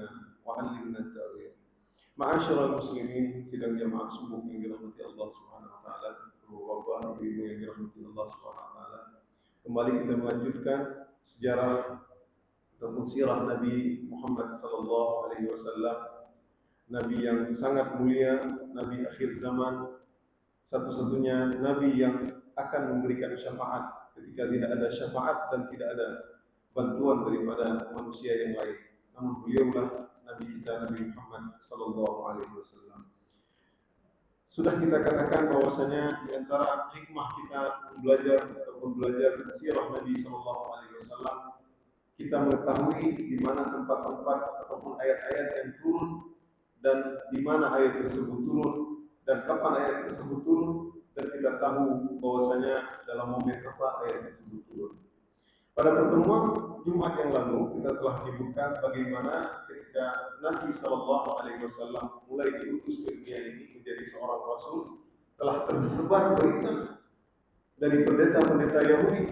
fahimna wa 'allimna at-ta'wil. Ma'asyiral muslimin, sidang jamaah subuh yang dirahmati Allah Subhanahu wa taala, Bapak Ibu yang dirahmati Allah Subhanahu wa taala. Kembali kita melanjutkan sejarah ataupun sirah Nabi Muhammad sallallahu alaihi wasallam, nabi yang sangat mulia, nabi akhir zaman, satu-satunya nabi yang akan memberikan syafaat ketika tidak ada syafaat dan tidak ada bantuan daripada manusia yang lain. Namun beliaulah nabi kita, Nabi Muhammad sallallahu alaihi wasallam. Sudah kita katakan bahwasanya di antara hikmah kita belajar sirah Nabi sallallahu alaihi wasallam, kita mengetahui di mana tempat-tempat ataupun ayat-ayat yang turun dan di mana ayat tersebut turun dan kapan ayat tersebut turun, dan kita tahu bahwasanya dalam momen apa ayat tersebut turun. Pada pertemuan Jumat yang lalu kita telah menyebutkan bagaimana ketika Nabi sallallahu alaihi wasallam mulai diutus ke dunia ini menjadi seorang rasul, telah tersebar berita dari pendeta-pendeta Yahudi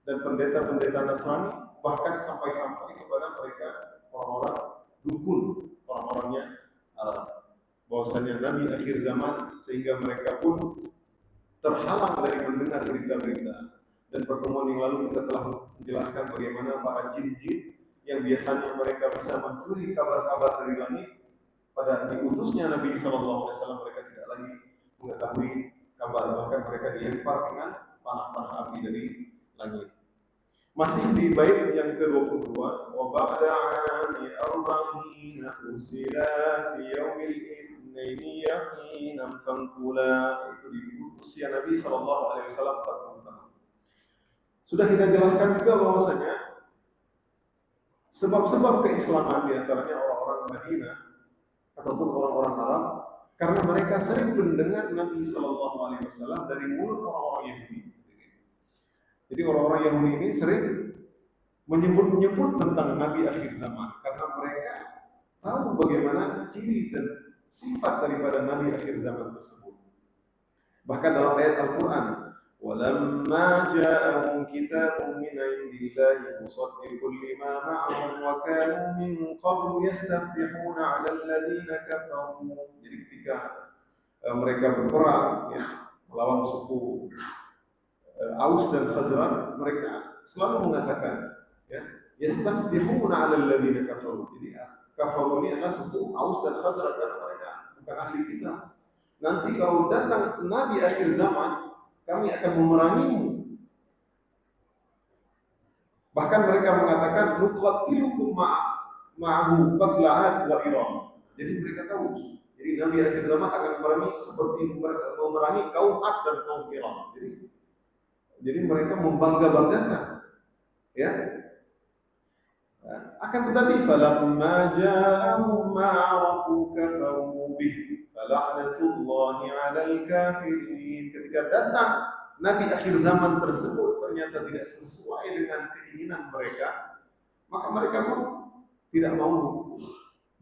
dan pendeta-pendeta Nasrani, bahkan sampai-sampai kepada mereka orang-orang dukun, orang-orangnya Arab, bahwasanya Nabi akhir zaman, sehingga mereka pun terhalang dari mendengar berita-berita. Dan pertemuan yang lalu kita telah menjelaskan bagaimana para jin-jin yang biasanya mereka bisa mencuri kabar-kabar dari langit, pada diutusnya Nabi SAW mereka tidak lagi mengetahui kabar, bahkan mereka dilempar dengan panah-panah api dari langit. Masih di bait yang ke-22, wa ba'da 'ami arba'ina usila fi yaumil itsnaini yaqinan fanqula, itu di usia Nabi sallallahu alaihi wasallam 40 tahun. Sudah kita jelaskan juga bahwasanya sebab-sebab keislaman di antaranya orang-orang Madinah ataupun orang-orang Arab, karena mereka sering mendengar Nabi sallallahu alaihi wasallam dari mulut orang-orang Yahudi. Jadi orang-orang Yahudi ini sering menyebut tentang Nabi akhir zaman karena mereka tahu bagaimana ciri dan sifat daripada Nabi akhir zaman tersebut. Bahkan dalam ayat Al-Quran, وَلَمَّا جَاءَهُمْ كِتَابٌ مِّنْ عِندِ اللَّهِ مُصَدِّقٌ لِمَا مَعَهُمْ وَكَانُوا مِنْ قَبْلُ يَسْتَفْتِحُونَ عَلَى الَّذِينَ كَفَرُوا. Jadi ketika mereka berperang melawan suku Aus dan Khazraj, mereka selalu mengatakan yastaftihuna 'ala alladziina kafaru. Jadi kafaru ini adalah suku Aus dan Khazraj, karena mereka bukan ahli kita. Nanti kalau datang Nabi akhir zaman, kami akan memerangimu. Bahkan mereka mengatakan nuqatilukum ma'ahu qatla 'ad wa Iram. Jadi mereka tahu, jadi Nabi akhir zaman akan memerangi seperti memerangi kaum 'Ad dan kaum Iram. Jadi mereka membangga-banggakan, ya. Akan tetapi falamma ja'ahum ma'arafu kafaru bih fala'natullahi 'alal kafirin. Ketika datang Nabi akhir zaman tersebut ternyata tidak sesuai dengan keinginan mereka, maka mereka pun tidak mau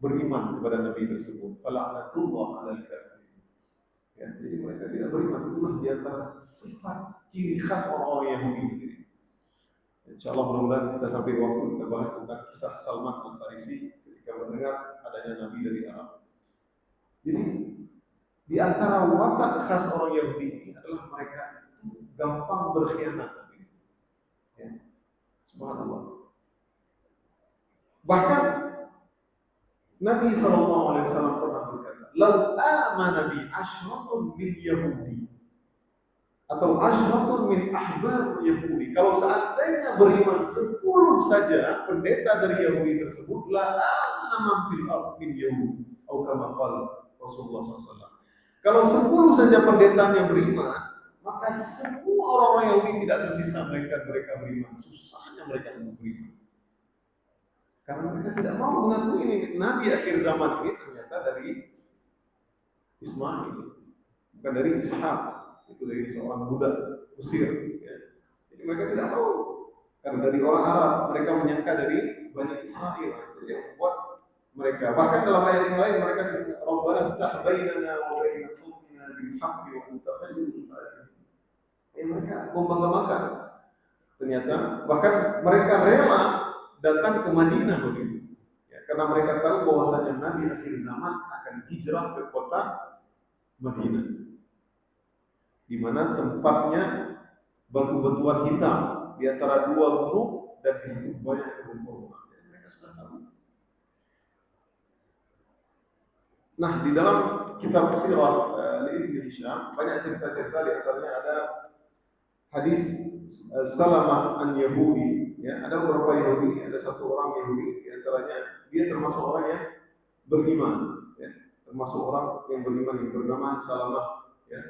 beriman kepada Nabi tersebut. Fala'natullahi 'alal kafirin. Ya, jadi mereka tidak beriman. Itulah di antara sifat ciri khas orang-orang Yahudi. Insyaallah mudah-mudahan kita sampai waktu kita bahas tentang kisah Salman Al-Farisi ketika mendengar adanya Nabi dari Arab. Jadi di antara watak khas orang Yahudi ini adalah mereka gampang berkhianat. Ya. Subhanallah. Bahkan Nabi SAW pernah berkata, "Lau amana bi asyratun min Yahudi atau asyratun min ahbar Yahudi." Kalau seandainya beriman 10 saja pendeta dari Yahudi tersebut, la amana fil ard min Yahudi, atau kama qala Rasulullah SAW. Kalau 10 saja pendetanya beriman, maka semua orang-orang Yahudi tidak tersisa melainkan mereka beriman. Susahnya mereka untuk beriman, karena mereka tidak mau mengakui ini Nabi akhir zaman ini ternyata dari Ismail, bukan dari Ishak, itu dari seorang budak Mesir. Ya. Jadi mereka tidak tahu, karena dari orang Arab mereka menyangka dari Bani Israil, itu yang membuat mereka. Bahkan dalam ayat yang lain mereka sebut Rabbana ftah bainana wa baina qaumina bil haqqi wa anta khairul fatihin. Mereka membanggakan. Ternyata bahkan mereka rela datang ke Madinah begitu. Ya, Karena mereka tahu bahwasanya Nabi akhir zaman akan hijrah ke kota Madinah, di mana tempatnya batu-batuan hitam di antara dua gunung dan di situ banyak kebun kurma. Mereka sudah tahu. Nah, di dalam kitab sirah Ibnu Hisham banyak cerita-cerita, di antaranya ada hadis Salamah an Yahudi, ya, ada beberapa Yahudi, ada satu orang Yahudi, di antaranya dia termasuk orang yang beriman, ya, termasuk orang yang beriman yang bernama Salamah, ya.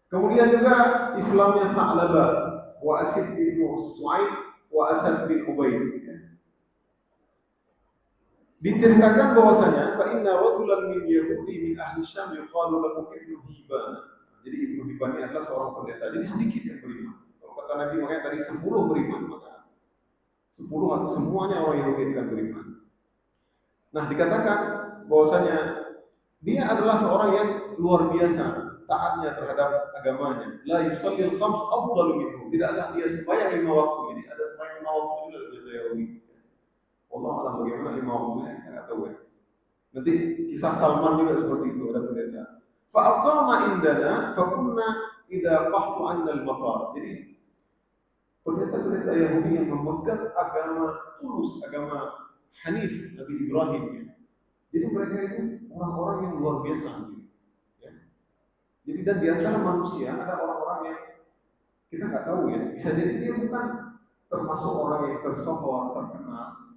Kemudian juga Islamnya Tha'labah wa Asid bin Su'aib wa Asad bin Ubaid, ya. Diceritakan bahwasanya fa inna rajulan min Yahudi min ahli Syam yuqalu lahu Ibnu Hibban. Jadi Ibnu Hibban ini adalah seorang pendeta. Jadi sedikit yang beriman. Kalau kata Nabi makanya tadi 10 beriman, maka 10 semuanya orang Yahudi akan beriman. Nah, dikatakan bahwasanya dia adalah seorang yang luar biasa taatnya terhadap agamanya. La yusallil khams afdalu minhu. Tidaklah dia sembahyang 5 waktu. Jadi ada sembahyang 5 waktu juga gitu Yahudi. Allah alam bagaimana 5 waktunya, kita nggak tahu ya. Nanti kisah Salman juga seperti itu, ada pendeta. Fa'aqama indana fakunna idza qahtu anna al-matar. Jadi pendeta-pendeta Yahudi yang memegang agama tulus, agama Hanif Nabi Ibrahim, ya. Jadi mereka itu orang-orang yang luar biasa, ya. Jadi dan di antara manusia ada orang-orang yang kita nggak tahu ya, bisa jadi dia bukan termasuk orang yang tersohor, terkenal.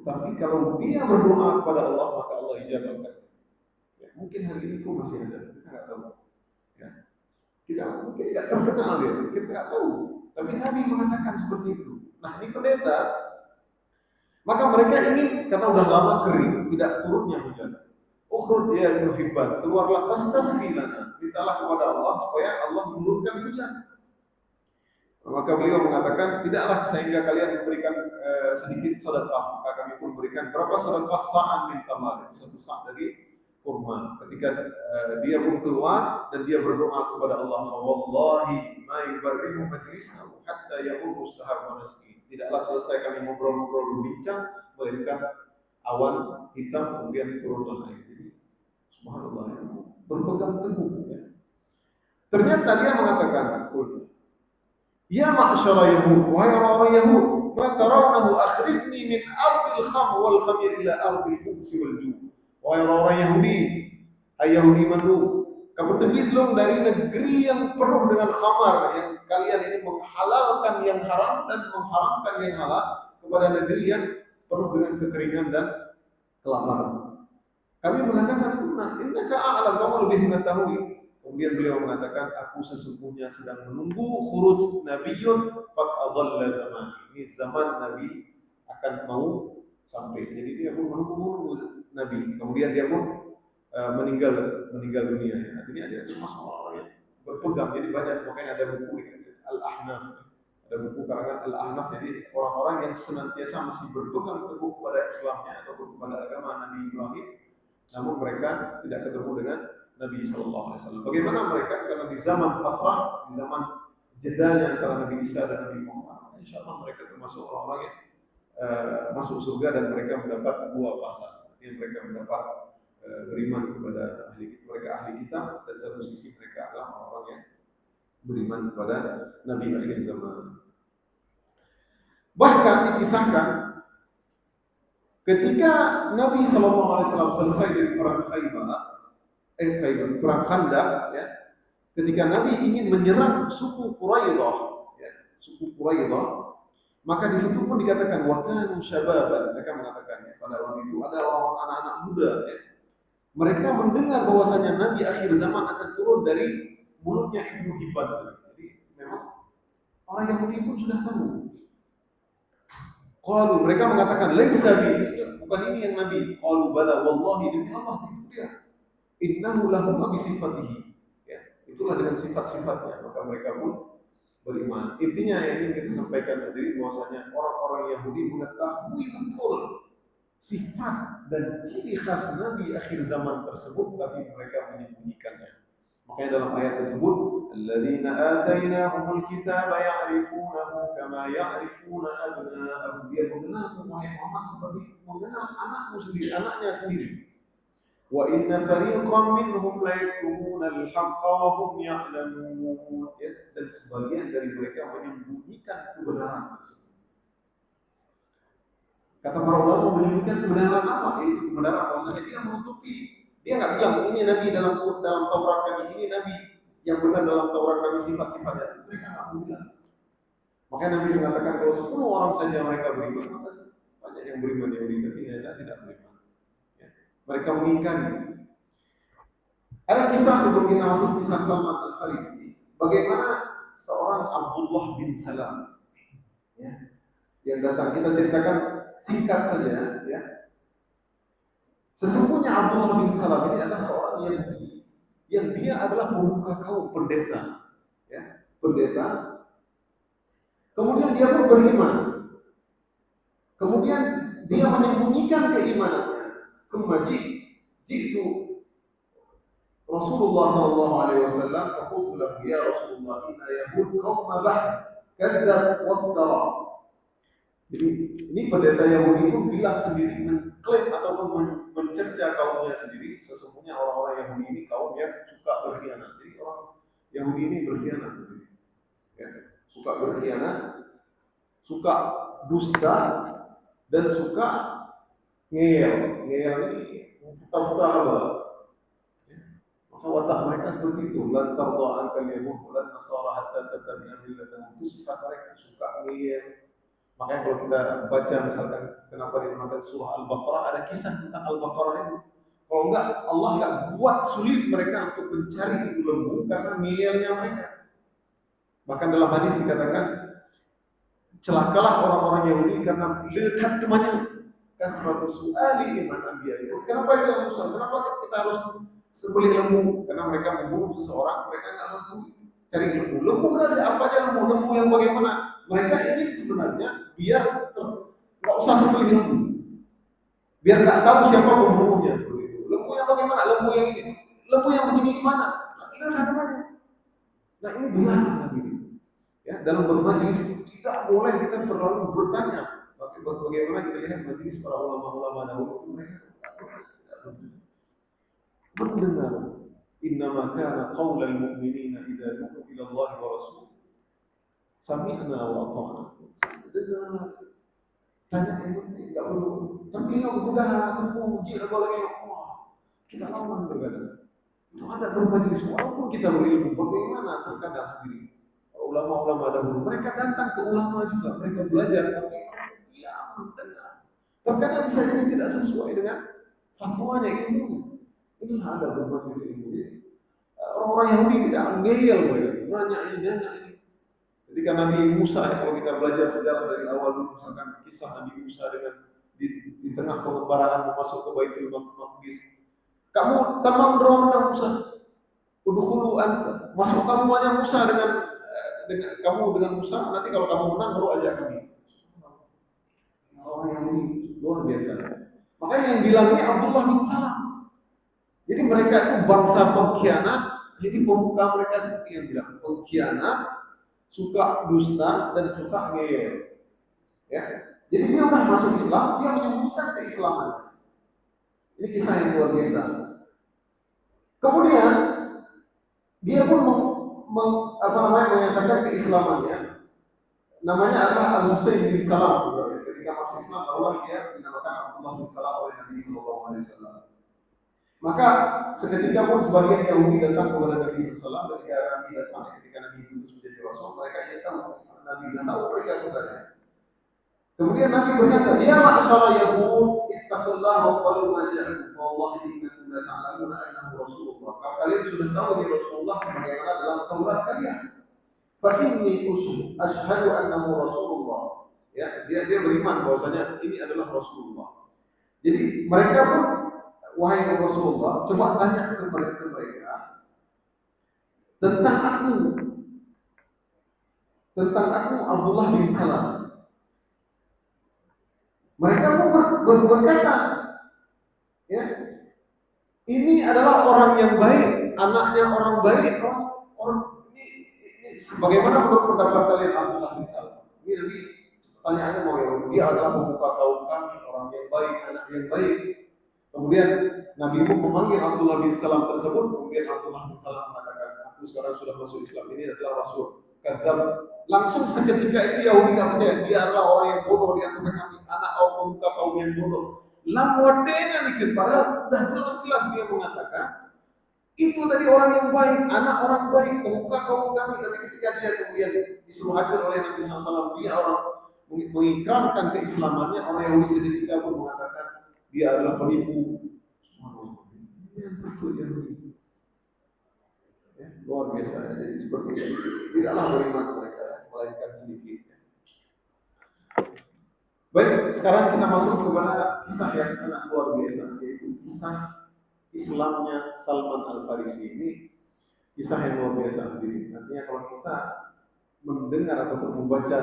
Tapi kalau dia berdoa kepada Allah, maka Allah ijabahkan. Ya, mungkin hari ini pun masih ada, kita nggak tahu. Ya. Kita mungkin nggak terkenal dia, kita nggak tahu. Tapi Nabi mengatakan seperti itu. Nah, ini pendeta. Maka mereka ingin, karena udah lama kering, tidak turunnya hujan. Ukhruj ya Ibnu Hibban, keluarlah fastasqi lana. Mintalah kepada Allah supaya Allah menurunkan hujan. Maka beliau mengatakan, tidaklah sehingga kalian memberikan sedikit sedekah, maka kami pun berikan berapa sedekah sa'an min tamar, satu sa' dari kurma. Ketika dia pun keluar dan dia berdoa kepada Allah, wallahi ma yubarrihu majlisahu hatta yaqulu sahab manasqi. Tidaklah selesai kami ngobrol-ngobrol berbincang, melainkan awan hitam kemudian turunlah air. Jadi subhanallah, berpegang teguh, ya. Ternyata dia mengatakan, ya ma'syara Yahud, wahai orang-orang Yahud, ma tarawnahu akhrijni min ardil kham wal khamir ila ardil buksi wal ju'. Wahai orang-orang Yahudi, hai Yahudi mandu, kamu terbitlah dari negeri yang penuh dengan khamar, yang kalian ini menghalalkan yang haram dan mengharamkan yang halal, kepada negeri yang penuh dengan kekeringan dan kelaparan. Kami mengatakan, innaka a'lam, kamu lebih mengetahui. Kemudian beliau mengatakan, aku sesungguhnya sedang menunggu khuruj Nabiyyun qad adalla zaman. Ini zaman Nabi akan mau sampai. Jadi dia pun menunggu Nabi. Kemudian dia pun meninggal dunia. Artinya dia termasuk orang yang berpegang. Jadi banyak, makanya ada buku Al-Ahnaf. Ada buku karangan Al-Ahnaf. Jadi orang-orang yang senantiasa masih berpegang teguh kepada Islamnya atau kepada agama Nabi Ibrahim, namun mereka tidak ketemu dengan Nabi Sallallahu Alaihi Wasallam. Bagaimana mereka? Karena di zaman fatrah, di zaman jedanya antara Nabi Isa dan Nabi Muhammad, insya Allah mereka termasuk orang-orang yang masuk surga dan mereka mendapat buah pahala. Yang mereka mendapat beriman kepada mereka ahli kitab, dan satu sisi mereka adalah orang-orang yang beriman kepada Nabi akhir zaman. Bahkan dikisahkan ketika Nabi Sallallahu Alaihi Wasallam selesai dari perang perang Khandaq, ya, ketika Nabi ingin menyerang suku Quraidah, ya, suku Quraidah, maka di situ pun dikatakan wa kanu syababan. Mereka mengatakannya pada waktu itu ada orang anak-anak muda, ya. Mereka mendengar bahwasanya Nabi akhir zaman akan turun dari mulutnya Ibnu Hibban. Jadi memang orang Yahudi pun sudah tahu. Qalu, mereka mengatakan laisa bi, bukan ini yang Nabi. Qalu bala wallahi, demi Allah itu dia. Innahu lahu bi sifatihi. Ya, itulah dengan sifat-sifatnya, maka mereka pun beriman. Intinya yang ingin kita sampaikan tadi bahwasanya orang-orang Yahudi mengetahui betul sifat dan ciri khas Nabi akhir zaman tersebut, tapi mereka menyembunyikannya. Makanya dalam ayat tersebut الذين آتيناهم الكتاب يعرفونه كما يعرفون أبناءهم. Dia mengenal Muhammad seperti mengenal anakmu sendiri, anaknya sendiri. Wa inna fariqan minhum la yaktumuna al-haqqa wa hum ya'lamun. Dan sebagian dari mereka menyembunyikan kebenaran tersebut. Kata para ulama, menyembunyikan kebenaran apa? Itu kebenaran bahwasanya dia menutupi. Dia nggak bilang ini nabi dalam Taurat kami, ini nabi yang benar dalam Taurat kami sifat-sifatnya. Mereka nggak bilang. Makanya Nabi mengatakan kalau 10 orang saja mereka beriman, maka banyak yang beriman Yahudi, tapi tidak beriman. Mereka mengingkari. Ada kisah sebelum kita masuk kisah Salman Al-Farisi. Bagaimana seorang Abdullah bin Salam, yang datang, kita ceritakan singkat saja, ya. Sesungguhnya Abdullah bin Salam ini adalah seorang Yahudi yang dia adalah pemuka kaum pendeta, ya, pendeta. Kemudian dia pun beriman. Kemudian dia menyembunyikan keimanannya. Jitu Rasulullah sallallahu alaihi wasallam faqultu lahu ya Rasulullah inna yahud qauma bah kadzab waftara. Jadi ini pendeta Yahudi itu bilang sendiri, mengklaim ataupun mencerca kaumnya sendiri, sesungguhnya orang-orang Yahudi ini kaum yang suka berkhianat. Jadi orang Yahudi ini berkhianat, ya, suka berkhianat, suka dusta, dan suka ngeyel. Ngeyel ini putar-putar apa? Maka watak mereka seperti itu. Lan tarda ankal yahud lan nasara hatta tattabi'a millatahum. Itu sifat mereka, suka ngeyel. Makanya kalau kita baca misalkan kenapa dinamakan surah Al-Baqarah, ada kisah tentang Al-Baqarah itu. Kalau enggak, Allah enggak buat sulit mereka untuk mencari itu lembu karena ngeyelnya mereka. Bahkan dalam hadis dikatakan celakalah orang-orang Yahudi karena lekat temannya kasratu su'ali iman anbiya itu. Kenapa itu Musa? Kenapa kita harus sembelih lembu? Karena mereka membunuh seseorang, mereka enggak mampu cari lembu. Lembu berarti apa aja lembu yang bagaimana? Mereka ini sebenarnya biar enggak usah sembelih lembu. Biar enggak tahu siapa pembunuhnya seperti itu. Lembu yang bagaimana? Lembu yang ini. Lembu yang begini gimana? Ini ada mana? Nah, ini dilarang lagi. Ya, dalam bermajelis tidak boleh kita terlalu bertanya. Bagaimana kita lihat majelis para ulama-ulama dahulu, mereka mendengar. Innama kana qaulal mu'minina idza du'u ila Allah wa rasul sami'na wa ata'na. Dengar. Tanya itu enggak perlu. Tapi udah puji lagu lagi Allah. Kita lawan bergadang. Itu ada bermajelis walaupun kita berilmu, bagaimana terkadang hadirin ulama-ulama dahulu, mereka datang ke ulama juga, mereka belajar, tapi dia mendengar. Terkadang bisa jadi tidak sesuai dengan fatwanya ilmu. Ini ada berbagai ilmu. Orang-orang Yahudi tidak ngeyel mereka, nanya ini. Ketika Nabi Musa, kalau kita belajar sejarah dari awal dulu, misalkan kisah Nabi Musa dengan di tengah pengembaraan masuk ke Baitul Maqdis. Kamu tamam dong Musa, udkhulu anta. Masuk kamu aja Musa dengan kamu dengan Musa, nanti kalau kamu menang baru ajak kami. Orang yang luar biasa. Makanya yang bilang ini Abdullah bin Salam. Jadi mereka itu bangsa pengkhianat. Jadi pemuka mereka seperti yang bilang pengkhianat, suka dusta dan suka ngeyel. Ya. Jadi dia udah masuk Islam, dia menyembunyikan keislamannya. Ini kisah yang luar biasa. Kemudian dia pun menyatakan keislamannya. Namanya adalah Al-Husain bin Salam sebenarnya. Ketika masuk Islam barulah dia dinamakan Abdullah bin Salam oleh Nabi sallallahu alaihi wasallam. Maka seketika pun sebagian Yahudi datang kepada Nabi sallallahu alaihi wasallam ketika Nabi diutus menjadi rasul, mereka ingin tahu Nabi dan tahu mereka sebenarnya. Kemudian Nabi berkata, "Ya ma'syara Yahud, ittaqullaha wa qalu ma ja'akum, fa wallahi innakum la ta'lamuna annahu Rasulullah." Kalian sudah tahu ini Rasulullah sebagaimana dalam Taurat kalian. Fa inni asyhadu annahu Rasulullah. Ya, dia beriman bahwasanya ini adalah Rasulullah. Jadi mereka pun, wahai Rasulullah, coba tanya ke mereka tentang aku Abdullah bin Salam. Mereka pun berkata, ya, ini adalah orang yang baik, anaknya orang baik, orang ini Bagaimana menurut pendapat kalian Abdullah bin Salam? Ini Nabi pertanyaannya mau yang dia adalah pemuka kaum kami, orang yang baik, anak yang baik. Kemudian Nabi pun memanggil Abdullah bin Salam tersebut. Kemudian Abdullah bin Salam mengatakan, aku sekarang sudah masuk Islam, ini adalah Rasul. Kata langsung seketika itu Yahudi tidak percaya, dia adalah orang yang bodoh di antara kami, anak pemuka kaum yang bodoh. Lamwadenya mikir, padahal sudah jelas-jelas dia mengatakan itu tadi orang yang baik, anak orang baik, pemuka kaum kami. Tapi ketika dia kemudian disuruh hadir oleh Nabi SAW, dia orang mengikrarkan keislamannya. Orang Yahudi seketika pun mengatakan dia adalah penipu. Yang tipu Yahudi, ya, luar biasa. Jadi seperti itu, tidaklah beriman mereka, melainkan sedikit. Baik, sekarang kita masuk kepada kisah yang sangat luar biasa, yaitu kisah Islamnya Salman Al-Farisi. Ini kisah yang luar biasa. Artinya kalau kita mendengar ataupun membaca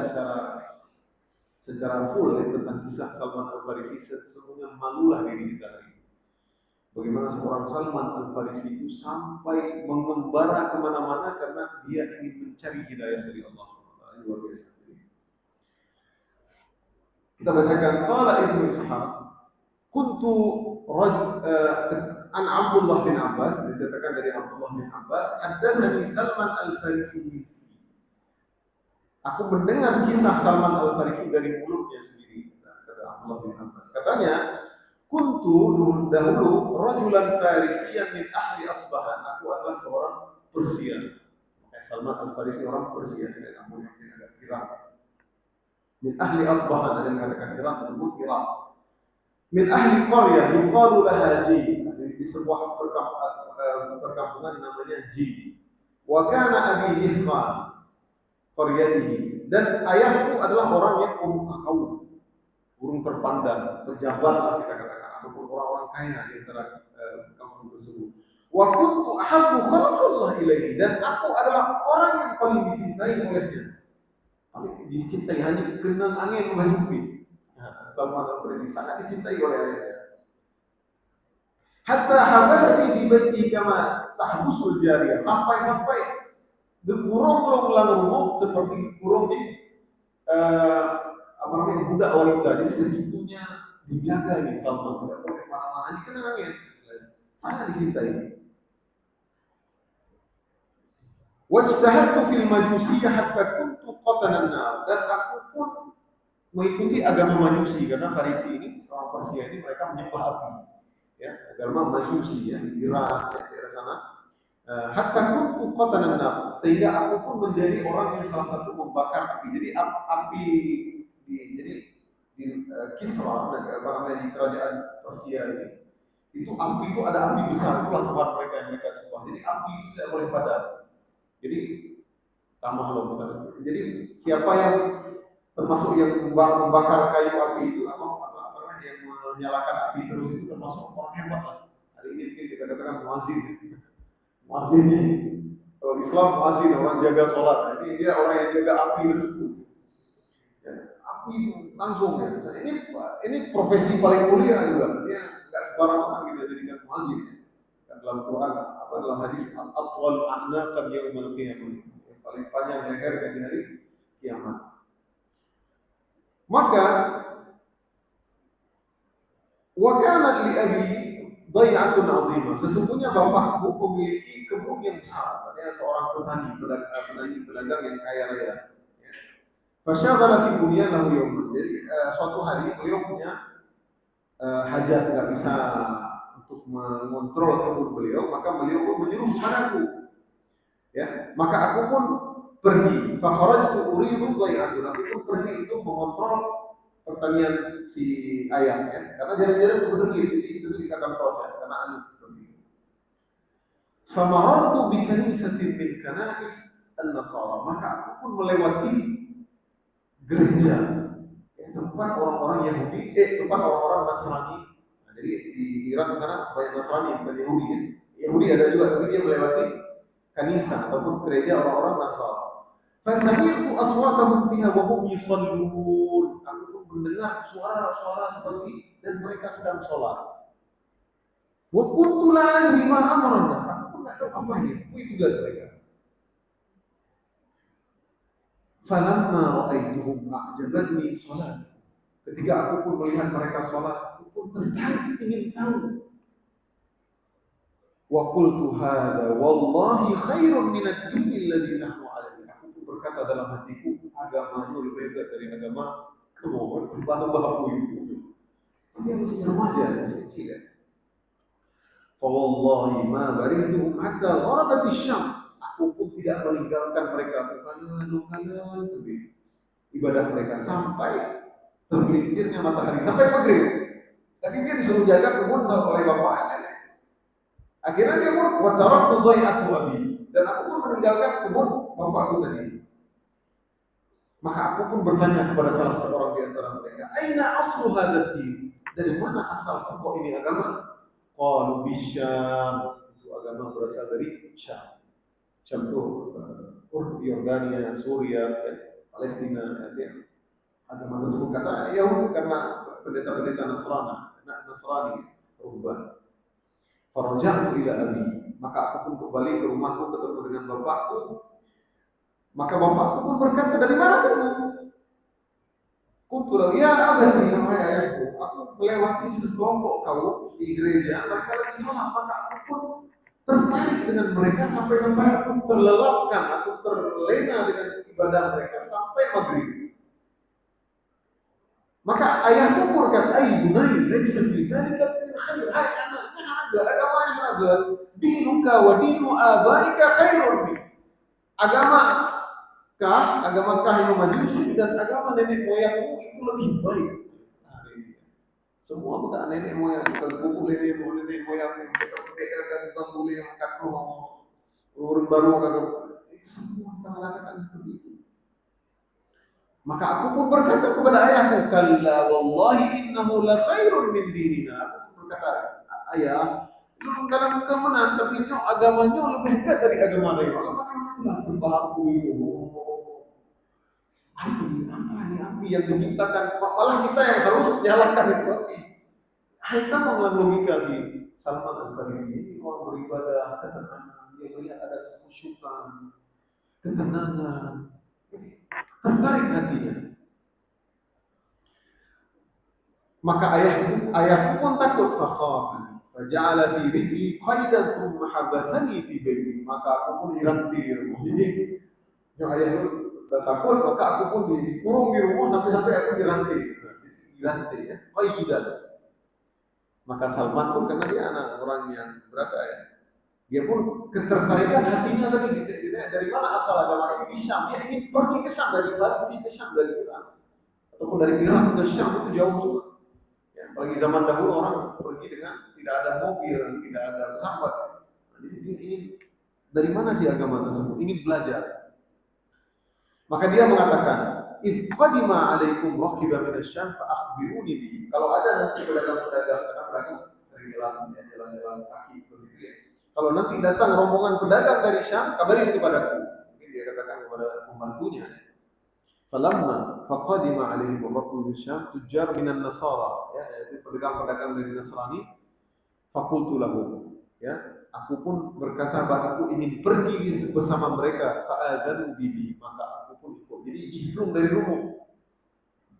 secara full tentang kisah Salman Al-Farisi, sesungguhnya malulah diri kita hari ini. Bagaimana seorang Salman Al-Farisi itu sampai mengembara kemana-mana karena dia ingin mencari hidayah dari Allah SWT. Luar biasa. Kita bacakan qala Ibnu Ishaq kuntu an Abdullah bin Abbas, diceritakan dari Abdullah bin Abbas, haddatsani Salman Al-Farisi. Aku mendengar kisah Salman Al-Farisi dari mulutnya sendiri, kata Abdullah bin Abbas. Katanya, kuntu dahulu rajulan farisiyan min ahli Asbahan. Aku adalah seorang Persia. Salman Al-Farisi orang Persia, dari namun yang agak Irak. Min ahli Asbahan, ada yang mengatakan Irak ataupun Irak. Min ahli qaryah yuqalu laha Ji, di sebuah perkampungan namanya Ji. Wa kana abi dihqan qaryatihi, dan ayahku adalah orang yang pemuka kaum, burung terpandang, terjabat lah kita katakan, ataupun orang-orang kaya di antara kampung tersebut. Wa kuntu ahabbu khalqillah ilaihi, dan aku adalah orang yang paling dicintai olehnya. Paling dicintai, hanya kenang angin menghanyupi. Salman Al-Farisi sangat dicintai oleh ayahnya. Hatta habasani fi baiti kama tahbusul jariyah, sampai-sampai dikurung dalam rumah seperti dikurung di budak wanita. Jadi segitunya dijaga ini Salman, tidak boleh kemana-mana, hanya kenang angin. Sangat dicintai. Wajtahadtu fil majusiyah hatta kuntu qatanan nar, dan aku pun mengikuti agama Majusi, karena Farisi ini, orang Persia ini, mereka menyembah api. Ya, agama Majusi ya, di Irak, ya, daerah sana. Hatta kuntu qatanan nar, sehingga aku pun menjadi orang yang salah satu membakar api. Jadi api di Kisra dan di kerajaan Persia ini, itu api itu ada api besar, itulah Tuhan mereka yang mereka sembah. Jadi api itu tidak boleh padam. Jadi tamah. Jadi siapa yang termasuk yang membakar kayu api itu, yang menyalakan api terus, itu termasuk orang hebat lah. Hari ini mungkin kita katakan muazzin. Muazzin ini, kalau Islam muazzin orang jaga sholat. Nah, ini dia orang yang jaga api tersebut. Ya, api langsung ya. Ini profesi paling mulia juga. Dia nggak sembarang orang gitu jadikan muazzin. Dalam Quran, dalam hadis al-atwal a'naqan yaumil qiyamah, yang paling panjang leher di hari kiamat. Maka wa kana li abi day'atun 'azimah, sesungguhnya bapakku memiliki kebun yang besar. Dia seorang petani pedagang yang kaya raya. Fasyaghala fi bunyan lahu yawman. Jadi suatu hari beliau punya hajat, nggak bisa untuk mengontrol kebun beliau, maka beliau pun menyuruh kepadaku. Ya, maka aku pun pergi. Fa kharajtu uridu day'atun. Aku pun pergi untuk mengontrol pertanian si ayah, ya. Karena jarang-jarang gubernur itu dikatakan proses karena anu seperti itu. Fa marartu bi kanisatin min kanais an-nasara. Maka aku pun melewati gereja, ya, tempat orang-orang Yahudi, tempat orang-orang Nasrani. Jadi di Irak sana banyak Nasrani, bukan Yahudi ya. Yahudi ada juga, tapi dia melewati kanisa ataupun gereja orang-orang Nasrani. Fasami'tu aswatahum fiha wa hum yusallun. Aku pun mendengar suara-suara seperti, dan mereka sedang sholat. Wa kuntu la adri ma amara an-nas. Aku pun enggak tahu apa ini. Itu juga mereka. Falamma ra'aituhum a'jabatni salat. Ketika aku pun melihat mereka salat, aku pun tertarik ingin tahu. Wa qultu hadza wallahi khairun min ad-din alladhi nahnu alaihi. Aku pun berkata dalam hatiku, agamanya lebih baik dari agama kamu, bapak-bapakmu itu. Dia masih remaja, masih kecil ya. Fa wallahi ma barihtuhum hatta gharabat asy-syams. Aku pun tidak meninggalkan mereka kalian ibadah mereka sampai tergelincirnya matahari sampai maghrib. Tadi dia disuruh jaga kebun oleh bapaknya. Akhirnya dia pun wataraktu dhai'atu abi, dan aku pun meninggalkan kebun bapakku tadi. Maka aku pun bertanya kepada salah seorang di antara mereka, aina aslu hadzal din? Dari mana asal pokok ini agama? Qalu bisyam. Itu agama berasal dari Syam. Syam itu Yordania, Suria, Palestina, ya. Agama tersebut kata Yahudi karena pendeta-pendeta Nasrani berubah. Faraja'tu ila abi, maka aku pun kembali ke rumahku ketemu dengan bapakku. Maka bapakku pun berkata, dari mana kamu? Qultu lahu ya abati, wahai ayahku, aku melewati sekelompok kaum di gereja, mereka lagi sholat, maka aku pun tertarik dengan mereka sampai aku terlelapkan, aku terlena dengan ibadah mereka sampai maghrib. Maka ayahku pun berkata, "Ai bunai, laisa fi dzalika min khair." Hai anaknya, ada agama yang ada. Dinuka wa dinu abaika khairun min. Agama kah yang Majusi dan agama nenek moyangmu itu lebih baik. Nah, ini. Semua bukan nenek moyang, bukan buku nenek moyang, bukan boleh yang katro, urun baru kagak. Semua mengatakan seperti itu. Maka aku pun berkata kepada ayahku, kalla wallahi innahu la khairun min dinina. Aku berkata, ayah, lu dalam kemenan, tapi agamanya lebih dekat dari agama lain. Agama lain sebabku itu. Api yang diciptakan, malah kita yang harus nyalakan itu api. Kita mengulang logika sih. Salman Al-Farisi ini orang beribadah, ketenangan, dia melihat ada kesyukuran, ketenangan. Tertarik hatinya. Maka ayahku pun takut, fakhafani faja'ala fi rijli qaidan thumma habasani fi baiti. Maka aku pun dirantir. Jadi yang ayahku takut, maka aku pun dikurung di rumah sampai aku dirantir ya, qaidan. Maka Salman pun karena dia anak orang yang berada ya, dia pun ketertarikan hatinya tadi dari mana asal agama ini di Syam. Dia ingin pergi ke Syam, dari Farisi ke Syam, dari Iran ataupun dari Irak ke Syam, itu jauh juga. Ya, apalagi zaman dahulu orang pergi dengan tidak ada mobil, tidak ada pesawat. Jadi dia ingin dari mana sih agama tersebut? Ingin belajar. Maka dia mengatakan, "Idh qadima 'alaikum raqiba min asy-Syam fa akhbiruni bihi." Kalau ada nanti pedagang-pedagang, karena pedagang sering jalan-jalan kaki begitu ya. Kalau nanti datang rombongan pedagang dari Syam, kabarin kepadaku. Ini dia katakan kepada pembantunya. Falamma faqadima 'alaihim ar-rakbu min Syam tujjar minan Nasara, ya, yaitu pedagang-pedagang dari Nasrani. Faqultu lahum, ya, aku pun berkata bahwa aku ingin pergi bersama mereka. Fa'adzanu bibi, maka aku pun ikut. Jadi giblung dari rumah.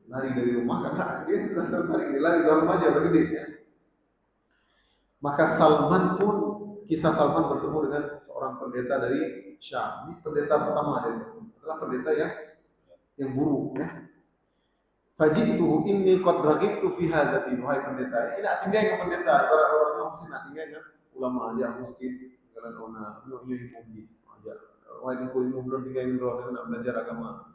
Lari dari rumah karena dia sudah tertarik, dia lari dari rumah aja begini ya. Maka kisah Salman bertemu dengan seorang pendeta dari Syam. Ini pendeta pertama adalah pendeta yang buruk ya. Faji'tuhu inni qad raghibtu fi hadha din. Wahai pendeta, ini nak tinggal ke pendeta, orang-orangnya mesti nak tinggal kan ulama aja masjid jalan ona, belum ilmu aja. Wahai ilmu belum tinggal dan nak belajar agama.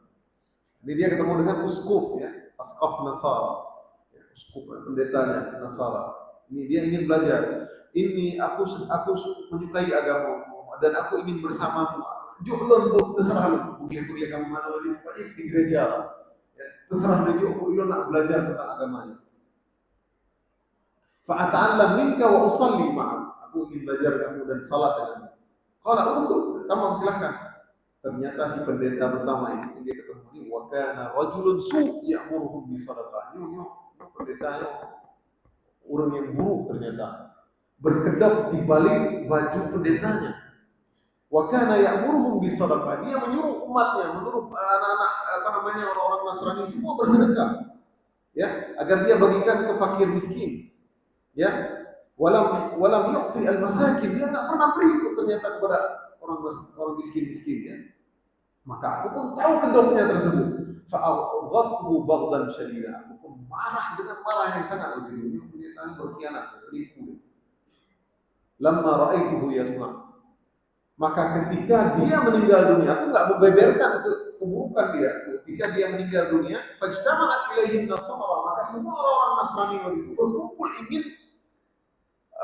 Ini dia ketemu dengan uskup ya, Asqaf Nasara. Ya, uskup pendetanya Nasara. Ini dia ingin belajar. Ini aku menyukai agamamu dan aku ingin bersamamu. Ju'lun terserah lu, boleh kamu mana di gereja. Ya, terserah lu juga nak belajar tentang agamanya. Fa'ata'allam minka wa usalli ma'ak. Aku ingin belajar kamu dan salat denganmu. Qala udkhul, kamu silakan. Ternyata si pendeta pertama ini dia ketemu ini wa kana rajulun su' ya'muruhum bi sadaqah. Pendetanya orang yang buruk ternyata. Berkedap di balik baju pendetanya. Wa kana ya'muruhum bis-shadaqah. Dia menyuruh umatnya, menyuruh anak-anak orang-orang Nasrani semua bersedekah. Ya, agar dia bagikan ke fakir miskin. Ya. Walam yu'ti al-masakin. Dia enggak pernah beri ternyata kepada orang miskin-miskin ya. Maka aku pun tahu kedoknya tersebut. Fa'adhathu baghdan syadida. Aku pun marah dengan marah yang sangat begitu. Dia berkhianat, menipu. Lamma ra'aituhu yasna'. Maka ketika dia meninggal dunia, aku enggak membeberkan keburukan dia. Ketika dia meninggal dunia, fajtama'at ilaihim nasara, maka semua orang Nasrani itu berkumpul ingin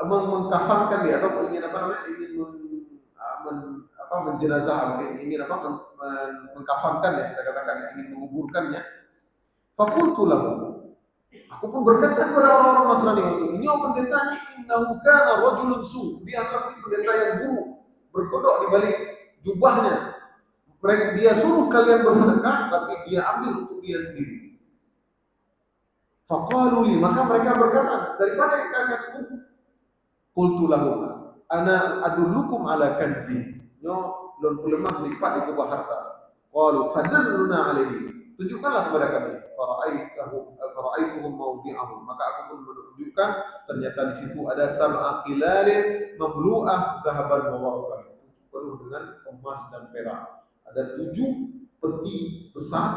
mengkafankan dia atau ingin menjenazah, ingin mengkafankan ya, kita katakan ingin menguburkannya. Fakultu lahu. Aku pun berkata kepada orang-orang Nasrani itu, ini pendetanya innahu kana rajulun su. Dia adalah pendeta yang buruk, berkodok di balik jubahnya. Dia suruh kalian bersedekah, tapi dia ambil untuk dia sendiri. Faqalu li, maka mereka berkata, daripada kalian qultu lahum ana adullukum ala kanzi. No, lon lemah lipat di kubah harta. Qalu fadalluna alaihi. Tunjukkanlah kepada kami. Fara'aituhum mawdi'ahum. Maka aku pun menunjukkan ternyata di situ ada sab'a qilalin mamlu'ah dhahaban wa warqan. Penuh dengan emas dan perak. Ada 7 peti besar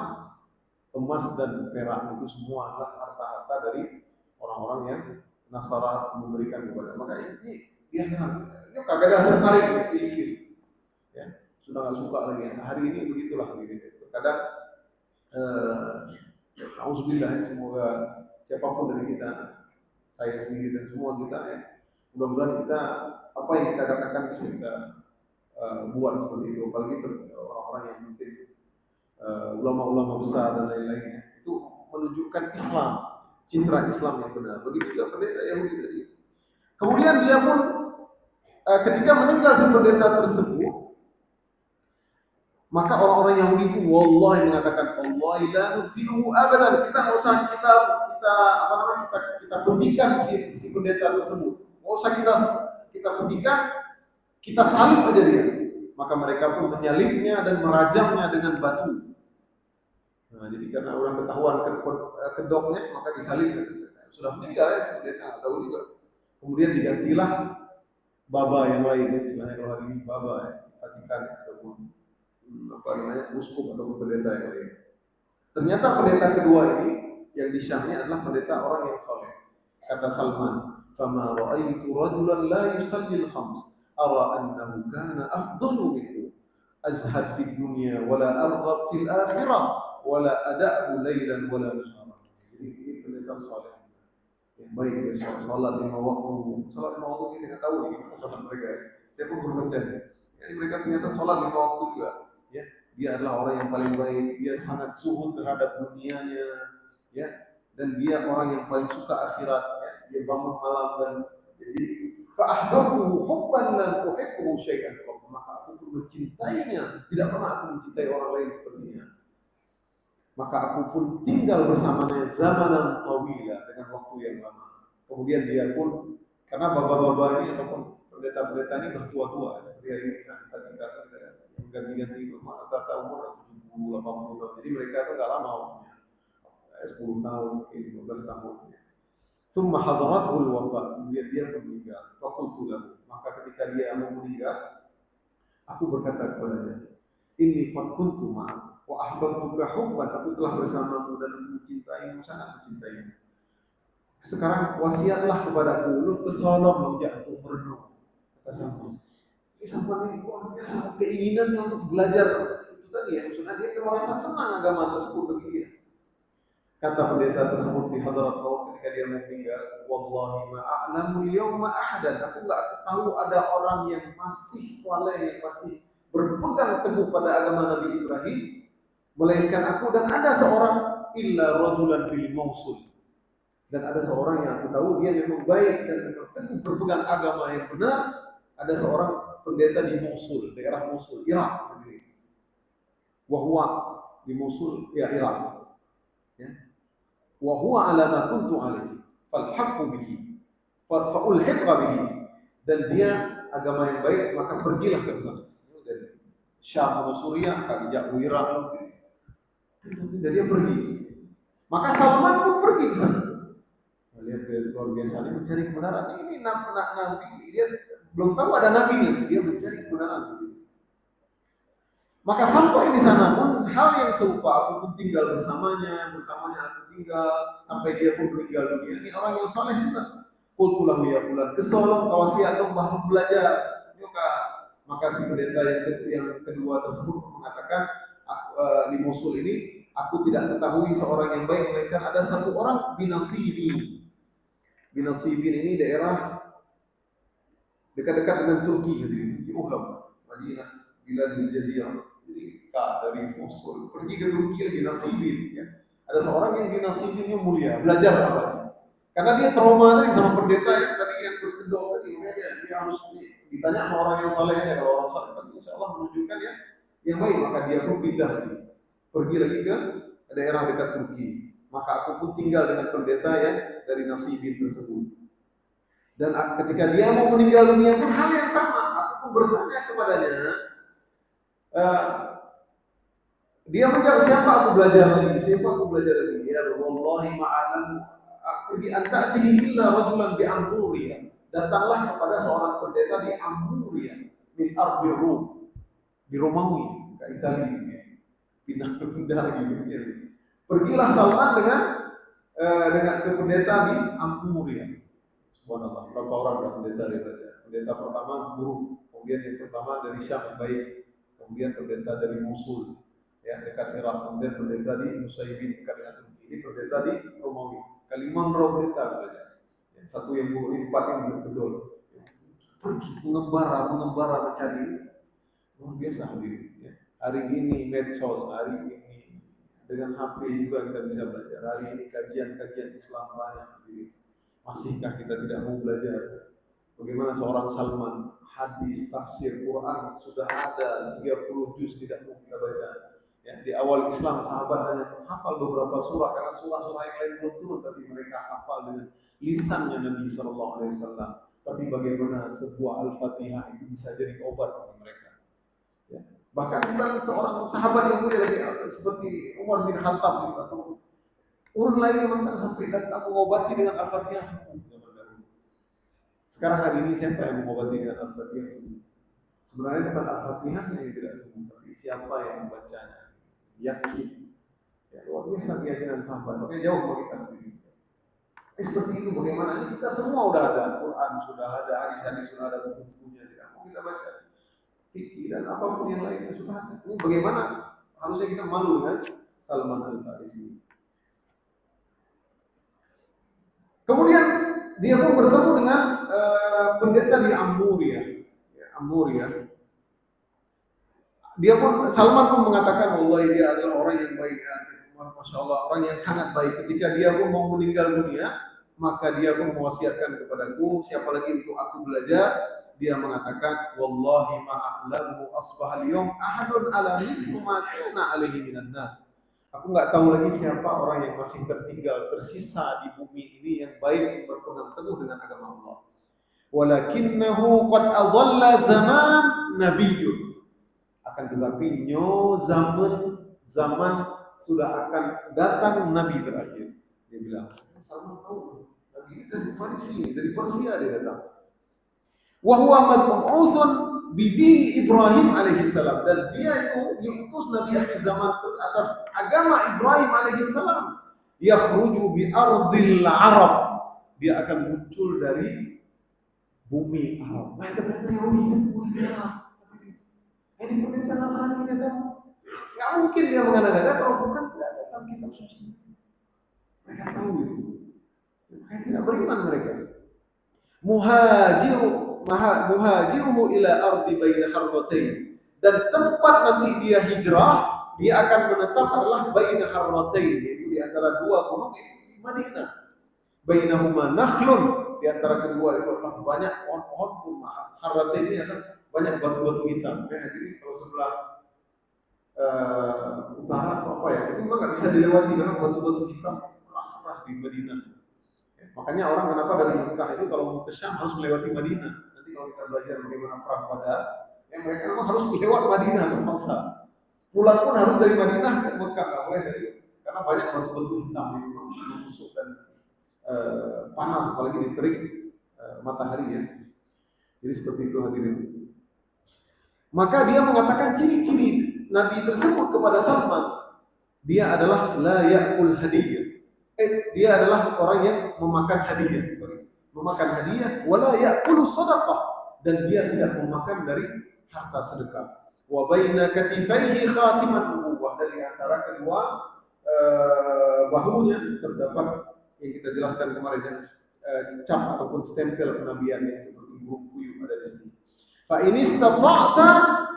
emas dan perak. Itu semua adalah harta-harta dari orang-orang yang Nasara memberikan kepada. Maka ini dia heran. Ini kagak ada tertarik ilfil. Ya, sudah nggak suka lagi. Hari ini begitulah gitu. Kadang auzubillah, semoga siapapun dari kita, saya sendiri dan semua kita ya, mudah-mudahan kita apa yang kita katakan bisa kita buat seperti itu. Apalagi orang-orang yang mungkin ulama-ulama besar dan lain-lainnya itu menunjukkan Islam, citra Islam yang benar. Begitu juga pendeta Yahudi tadi. Kemudian dia pun ketika meninggal si pendeta tersebut, maka orang-orang Yahudi pun wallahi mengatakan wallahi la nudfinuhu abadan. Kita enggak usah kita petikan si pendeta tersebut. Enggak usah kita petikan, kita salib aja dia. Maka mereka pun menyalibnya dan merajamnya dengan batu. Nah, jadi karena orang ketahuan kedoknya, maka disalib. Sudah meninggal ya si pendeta, tahu juga. Kemudian digantilah baba yang lain, istilahnya kalau hari ini baba ya, Vatikan ataupun uskup atau pendeta yang lain. Ternyata pendeta kedua ini yang di Syamnya adalah pendeta orang yang soleh. Kata Salman, "Fama ra'aitu rajulan la yusalli al-khams, ara annahu kana afdalu minhu, azhad fi dunya wa la arghab fil akhirah, wa la ada'u lailan wa la nahara." Jadi ini pendeta soleh. Yang baik dia salat 5 waktu. Salat 5 waktu ini kita tahu nih gimana salat mereka. Saya pun berbaca. Jadi mereka ternyata salat 5 waktu juga. Ya, dia adalah orang yang paling baik, dia sangat zuhud terhadap dunianya, ya, dan dia orang yang paling suka akhirat, ya. Dia bangun malam dan jadi fa'ahbabtuhu hubban la uhibbu syai'an, maka aku pun mencintainya, tidak pernah aku mencintai orang lain sepertinya. Maka aku pun tinggal bersamanya zamanan tawila, dengan waktu yang lama. Kemudian dia pun, karena baba-baba ini ataupun pendeta-pendeta ini udah tua-tua, dia ini kan ganti-ganti itu rata-rata umur 70, 80 tahun. Jadi mereka itu enggak lama umurnya. 10 tahun, mungkin 15 tahun. Summa hadaratul wafa, kemudian dia meninggal. Faqultu lahu, maka ketika dia mau meninggal, aku berkata kepadanya, "Inni qad kuntu ma'ak wa ahbabtuka hubban." Aku telah bersamamu dan mencintaimu, sangat mencintaimu. Sekarang wasiatlah kepadaku, lu ke sono menjak aku merenung. Kata Salman. Sampai ini biasa keinginannya untuk belajar itu tadi ya, maksudnya dia merasa tenang agama tersebut bagi dia. Kata pendeta tersebut di hadarat Allah ketika dia meninggal, wallahi ma a'lamu al-yawma ahadan. Aku enggak tahu ada orang yang masih saleh, yang masih berpegang teguh pada agama Nabi Ibrahim, melainkan aku, dan ada seorang illa rajulan bil Mausul. Dan ada seorang yang aku tahu dia memang baik dan teguh berpegang agama yang benar. Ada seorang pendeta di Mosul, daerah Mosul, Irak. Wahwa di Mosul, ya Irak. Ya. Wahwa ala ma kuntu alaihi, falhaqu bihi, fa'ulhiqa bihi. Dan dia agama yang baik, maka pergilah ke sana. Syam atau Suriah, kali jauh Irak, dan dia pergi. Maka Salman pun pergi ke sana. Lihat luar biasa, dia mencari kebenaran. Ini nabi, dia belum tahu ada nabi lagi, dia mencari kebenaran. Maka sampai di sana pun hal yang serupa, aku pun tinggal bersamanya aku tinggal sampai dia pun meninggal dunia. Ini orang yang saleh juga. Qultu ya fulan, kesolong kawasiat dong baru belajar. Maka si pendeta yang kedua tersebut mengatakan, di Mosul ini aku tidak ketahui seorang yang baik melainkan ada satu orang binasibi. Binasibin ini daerah dekat-dekat dengan Turki, di Uhlam, Madinah, Bilad Jazirah. Jadi dari Mosul pergi ke Turki lagi Nasibin, ya. Ada seorang yang binasibinnya mulia, belajar lagi. Karena dia trauma tadi sama pendeta yang tadi yang berkedok tadi, dia harus ditanya sama orang yang saleh ya. Kalau orang saleh pasti insya Allah menunjukkan ya yang baik, maka dia pun pindah lagi, pergi lagi ke daerah dekat Turki. Maka aku pun tinggal dengan pendeta yang dari Nasibin tersebut. Dan ketika dia mau meninggal dunia pun hal yang sama, aku pun bertanya kepadanya. Dia menjawab, siapa aku belajar lagi? Ya wallahi ma'alam pergi anta'tihi illa rajulan bi Amuriya. Datanglah kepada seorang pendeta di Amuriya min ardi Rum, di Romawi, ke Italia. Pindah lagi. Pergilah Salman dengan ke pendeta di Amuriya. Subhanallah, berapa orang ada pendeta dia belajar. Pendeta pertama guru, kemudian yang pertama dari Syam yang baik, kemudian pendeta dari Mosul, ya dekat Irak, kemudian pendeta di Nusaybin dekat dengan Turki. Ini pendeta di Romawi. Kaliman pendeta belajar. Yang satu yang buruk ini pakai betul. Pergi mengembara mencari. Luar biasa hadirin. Ya. Hari ini medsos, hari ini dengan HP juga kita bisa belajar. Hari ini kajian Islam banyak. Masihkah kita tidak mau belajar? Bagaimana seorang Salman, hadis, tafsir, Quran sudah ada 30 juz tidak mau kita baca. Ya, di awal Islam sahabat hanya hafal beberapa surah karena surah-surah yang lain belum turun, tapi mereka hafal dengan lisannya Nabi Sallallahu Alaihi Wasallam. Tapi bagaimana sebuah Al-Fatihah itu bisa jadi obat bagi mereka? Ya. Bahkan seorang sahabat yang mulia lagi seperti Umar bin Khattab atau orang lain memang sampai datang mengobati dengan Al-Fatihah semua. Sekarang hari ini siapa yang mengobati dengan Al-Fatihah semua? Sebenarnya bukan Al-Fatihah yang tidak sembuh, tapi siapa yang membacanya, yakin. Ya, luar biasa keyakinan sahabat. Oke, jauh bagi kita hari ini. Seperti itu bagaimana kita semua sudah ada, Quran sudah ada, hadis-hadis sudah ada, buku-bukunya tidak mau kita baca. Fikih dan apapun yang lainnya sudah ada. Ini bagaimana harusnya kita malu dengan Salman Al-Farisi. Kemudian dia pun bertemu dengan pendeta di Amuriya. Dia pun Salman pun mengatakan, wallahi dia adalah orang yang baik, masya Allah, orang yang sangat baik. Ketika dia pun mau meninggal dunia, maka dia pun mewasiatkan kepadaku, siapa lagi untuk aku belajar. Dia mengatakan, wallahi ma'a'lamu asbahal yawm ahadun ala mithlu ma kana alaihi minan nas. Aku nggak tahu lagi siapa orang yang masih tertinggal, tersisa di bumi ini yang baik berpegang teguh dengan agama Allah. Walakinnahu qad adalla zaman nabiyyun. Akan tetapi zaman sudah akan datang nabi terakhir. Dia bilang, Salman tahu nabi ini dari Farisi, dari Persia dia datang. Wa huwa mab'utsun bidini Ibrahim alaihi salam, dan dia itu diutus Nabi akhir zaman atas agama Ibrahim alaihi salam. Yakhruju bi ardil Arab, dia akan muncul dari bumi Arab. Mereka Yahudi itu bumi Arab. Ini pendeta Nasrani kata, nggak mungkin dia mengada-ngada kalau bukan tidak ada dalam kitab suci. Mereka tahu itu. Mereka tidak beriman mereka. Muhajiruhu ila ardi baina harratain, dan tempat nanti dia hijrah, dia akan menetap adalah baina harratain, yaitu di antara dua gunung, itu di Madinah. Bainahuma nakhlun, di antara kedua itu adalah banyak pohon-pohon kurma. Harratain ini adalah banyak batu-batu hitam. Jadi kalau sebelah utara atau apa ya, itu nggak bisa dilewati karena batu-batu hitam keras-keras di Madinah. Makanya orang kenapa dari Mekah itu kalau mau ke Syam harus melewati Madinah. Nanti kalau kita belajar bagaimana perang Badar, Mereka memang harus lewat Madinah terpaksa. Pulang pun harus dari Madinah ke Mekah, nggak boleh dari, karena banyak batu-batu hitam yang memang menusuk dan panas, apalagi di terik matahari ya. Jadi seperti itu hadirin. Maka dia mengatakan ciri-ciri Nabi tersebut kepada Salman, dia adalah la ya'kul hadiyah. Dia adalah orang yang memakan hadiah. Memakan hadiah, wala ya'kulu sadaqah, dan dia tidak memakan dari harta sedekah. Wa baina katifaihi khatiman nubuwah, dan di antara kedua bahunya terdapat yang kita jelaskan kemarin ya, cap ataupun stempel kenabian yang seperti burung puyuh ada di sini. Fa in istata'ta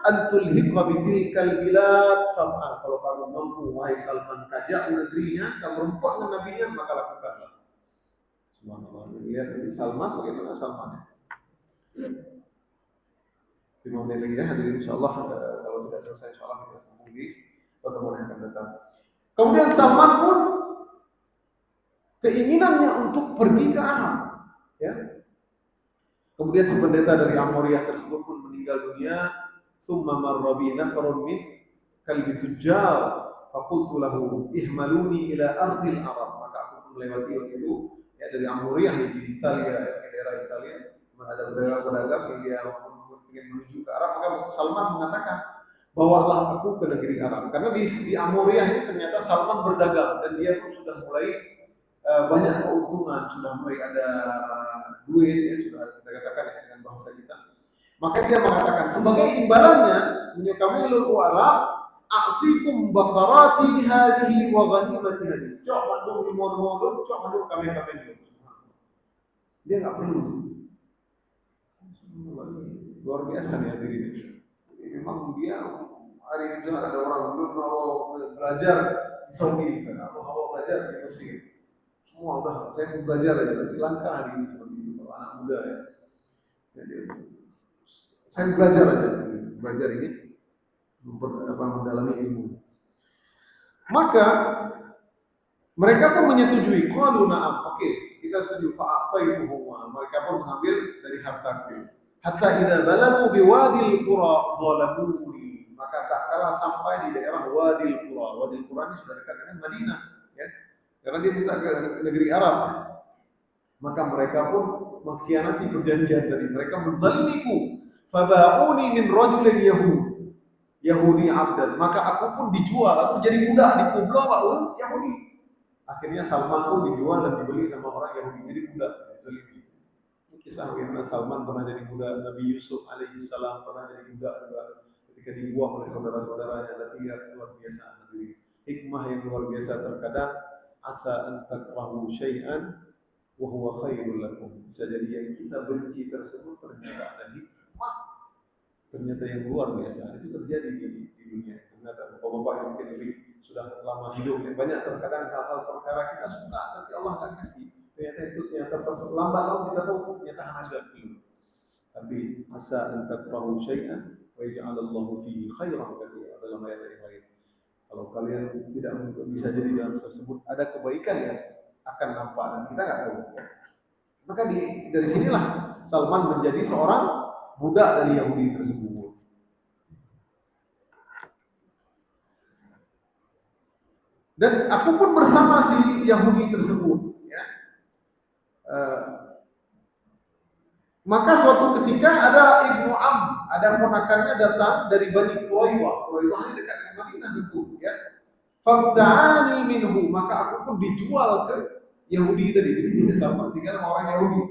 an tulhiqa bitilkal bilad faf'al. Kalau kamu mampu wahai Salman kajak negerinya, kamu rempah dengan nabinya, maka lakukanlah. Subhanallah. Lihat dari Salman bagaimana Salman. 5 menit lagi ya hadirin, insyaallah kalau tidak selesai insyaallah kita sambung di pertemuan yang akan datang. Kemudian Salman pun keinginannya untuk pergi ke Arab ya. Kemudian si pendeta dari Amoriyah tersebut pun meninggal dunia. Summa marra bi nafarun min kalbi tujjar faqultu lahu ihmaluni ila ardil Arab. Maka aku pun melewati waktu itu ya, dari Amoriyah di Italia, di daerah Italia, ada beberapa pedagang yang dia ingin menuju ke Arab. Maka Salman mengatakan, bawalah aku ke negeri Arab, karena di Amoriyah ini ternyata Salman berdagang dan dia pun sudah mulai banyak keuntungan, sudah mulai ada duit ya, sudah kita katakan ya, dengan bahasa kita. Maka dia mengatakan sebagai imbalannya, menyukamilul Arab a'tikum bakarati hadihi wa ghanimati hadihi. Cok mandung limon-limon, cok mandung kami-kami. Dia nggak perlu. Luar biasa nih hadirin. Memang dia hari ini ada orang belum mau belajar di Saudi, kan? Mau belajar di Mesir. Semua udah, saya mau belajar aja, tapi langkah hari ini seperti itu kalau anak muda ya. Jadi, saya belajar aja, belajar ini mendalami ilmu. Maka mereka pun menyetujui. Qalu na'am, oke, kita setuju. Fa'ataituhuma, mereka pun mengambil dari hartaku. Hatta idza balagu biwadil qura zalamuni, maka tak kalah sampai di daerah Wadil Qura. Wadil Qura ini sudah dekat dengan Madinah ya. Karena dia minta ke negeri Arab. Maka mereka pun mengkhianati perjanjian tadi. Mereka menzalimiku. Faba'uni min rajulin Yahudi abdan. Maka aku pun dijual, aku jadi budak di pulau orang Yahudi. Akhirnya Salman pun dijual dan dibeli sama orang Yahudi, jadi budak. Zalimi. Ini kisah bagaimana Salman pernah jadi budak, Nabi Yusuf alaihi salam pernah jadi budak juga ketika dibuang oleh saudara-saudaranya. Tapi lihat luar biasa, hikmah yang luar biasa. Terkadang asa an takrahu syai'an wa huwa khairul lakum. Bisa jadi yang kita benci tersebut ternyata ada hikmah, ternyata yang luar biasa. Itu terjadi di dunia. Ternyata bapak-bapak yang mungkin lebih sudah lama hidup, banyak terkadang hal-hal perkara kita suka tapi Allah nggak kasih. Ternyata lambat laun kita tahu ternyata hanya dulu. Tapi asa an takrahu syai'an wa yaj'alallahu fihi khairan katsiran, dalam ayat yang lain. Kalau kalian tidak bisa jadi dalam tersebut ada kebaikan yang akan nampak dan kita nggak tahu. Maka dari sinilah Salman menjadi seorang budak dari Yahudi tersebut. Dan aku pun bersama si Yahudi tersebut. Ya. Maka suatu ketika ada Ibnu Am, ada ponakannya datang dari Bani Quraidah. Quraidah ini dekat dengan Madinah itu, ya. Fabta'ani minhu, maka aku pun dijual ke Yahudi tadi. Jadi dia sama tinggal sama orang Yahudi.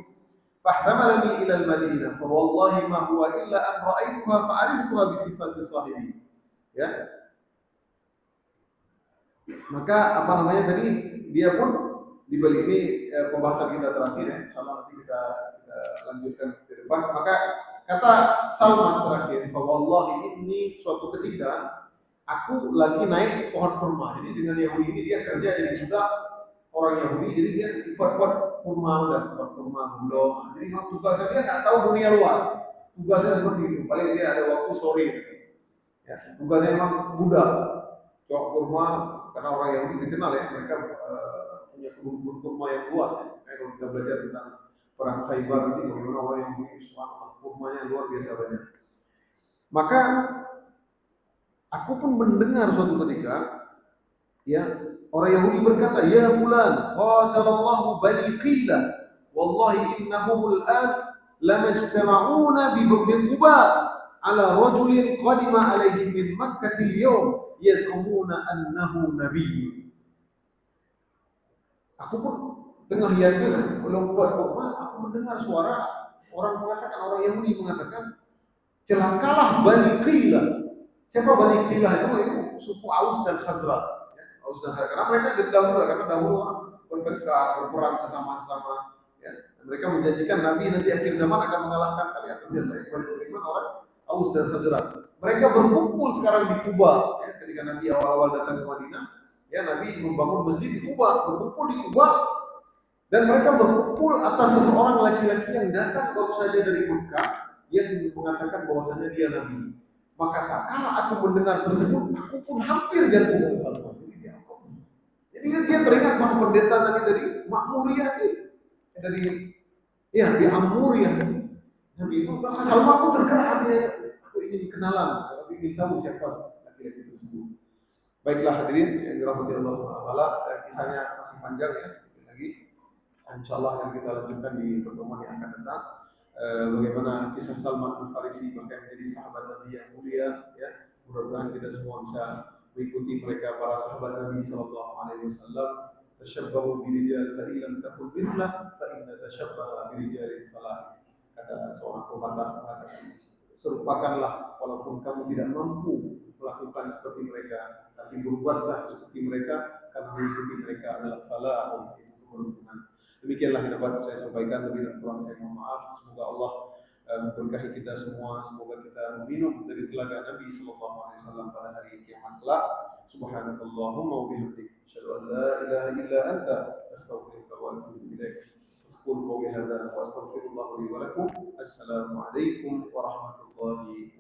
Fahtamalani ila al-Madinah, fa wallahi ma huwa illa an ra'aituha fa ariftuha bi sifati sahibi. Ya. Maka apa namanya tadi, dia pun dibeli. Ini pembahasan kita terakhir ya. Insyaallah nanti kita lanjutkan ke depan. Maka kata Salman terakhir, fa wallahi ini suatu ketika aku lagi naik pohon kurma. Jadi dengan Yahudi ini dia kerja jadi budak orang Yahudi, jadi dia buat kurma dan buat kurma belum. Jadi tugasnya dia nggak tahu dunia luar. Tugasnya seperti itu. Paling dia ada waktu sore. Ya, tugasnya memang budak. Cok kurma, karena orang Yahudi dikenal ya, mereka punya kebun kurma yang luas ya. Kalau kita belajar tentang perang Khaybar ini, bagaimana orang Yahudi kurmanya luar biasa banyak. Maka aku pun mendengar suatu ketika, ya, orang Yahudi berkata, "Ya fulan, qatalallahu bani Qila, wallahi innahum al-an lamajtama'una bi Quba ala rajulin qadima alaihim min Makkah al-yawm yaz'umuna annahu nabiy." Aku pun tengah yakin, lompat, aku mendengar suara orang mengatakan, orang Yahudi mengatakan, celakalah Bani Qila. Siapa Bani Qila itu suku Aus dan Khazraj. Ya, Aus dan Khazraj. Karena mereka dendam juga, karena dahulu orang bertengkar, berperang sesama-sama. Ya. Mereka menjanjikan Nabi nanti akhir zaman akan mengalahkan kalian. Ternyata beriman orang Aus dan Khazraj. Mereka berkumpul sekarang di Kuba. Ya, ketika Nabi awal-awal datang ke Madinah, ya Nabi membangun masjid di Kuba, berkumpul di Kuba, dan mereka berkumpul atas seseorang laki-laki yang datang baru saja dari Mekah yang mengatakan bahwasanya dia Nabi. Maka tak kala aku mendengar tersebut, aku pun hampir jatuh dari sana. Jadi dia teringat sama pendeta tadi dari Makmuriyah tadi, dari ya di Amuriyah. Nabi itu maka Salman pun tergerak hatinya. Aku ingin kenalan, aku ingin tahu siapa laki-laki tersebut. Baiklah hadirin yang dirahmati Allah SWT, kisahnya masih panjang ya, sekali lagi. Insyaallah akan kita lanjutkan di pertemuan yang akan datang. Bagaimana kisah Salman Al-Farisi bahkan menjadi sahabat Nabi yang mulia, ya. Mudah-mudahan kita semua bisa mengikuti mereka, para sahabat Nabi sallallahu alaihi wasallam. Tashabbahu birijal fa in lam takun mithlah fa inna tashabbaha birijalin falah. Kata seorang pepatah mengatakan, serupakanlah walaupun kamu tidak mampu melakukan seperti mereka, tapi berbuatlah seperti mereka, karena mengikuti mereka adalah falah, itu keberuntungan. Demikianlah yang dapat saya sampaikan, lebih dan kurang saya mohon maaf. Semoga Allah memberkahi kita semua. Semoga kita meminum dari telaga Nabi sallallahu alaihi wasallam pada hari kiamat kelak. Subhanakallahumma wa bihamdika, asyhadu an la ilaha illa anta, astaghfiruka wa atubu ilaik. Aqulu qawli hadza wa astaghfirullah li wa lakum. Assalamualaikum warahmatullahi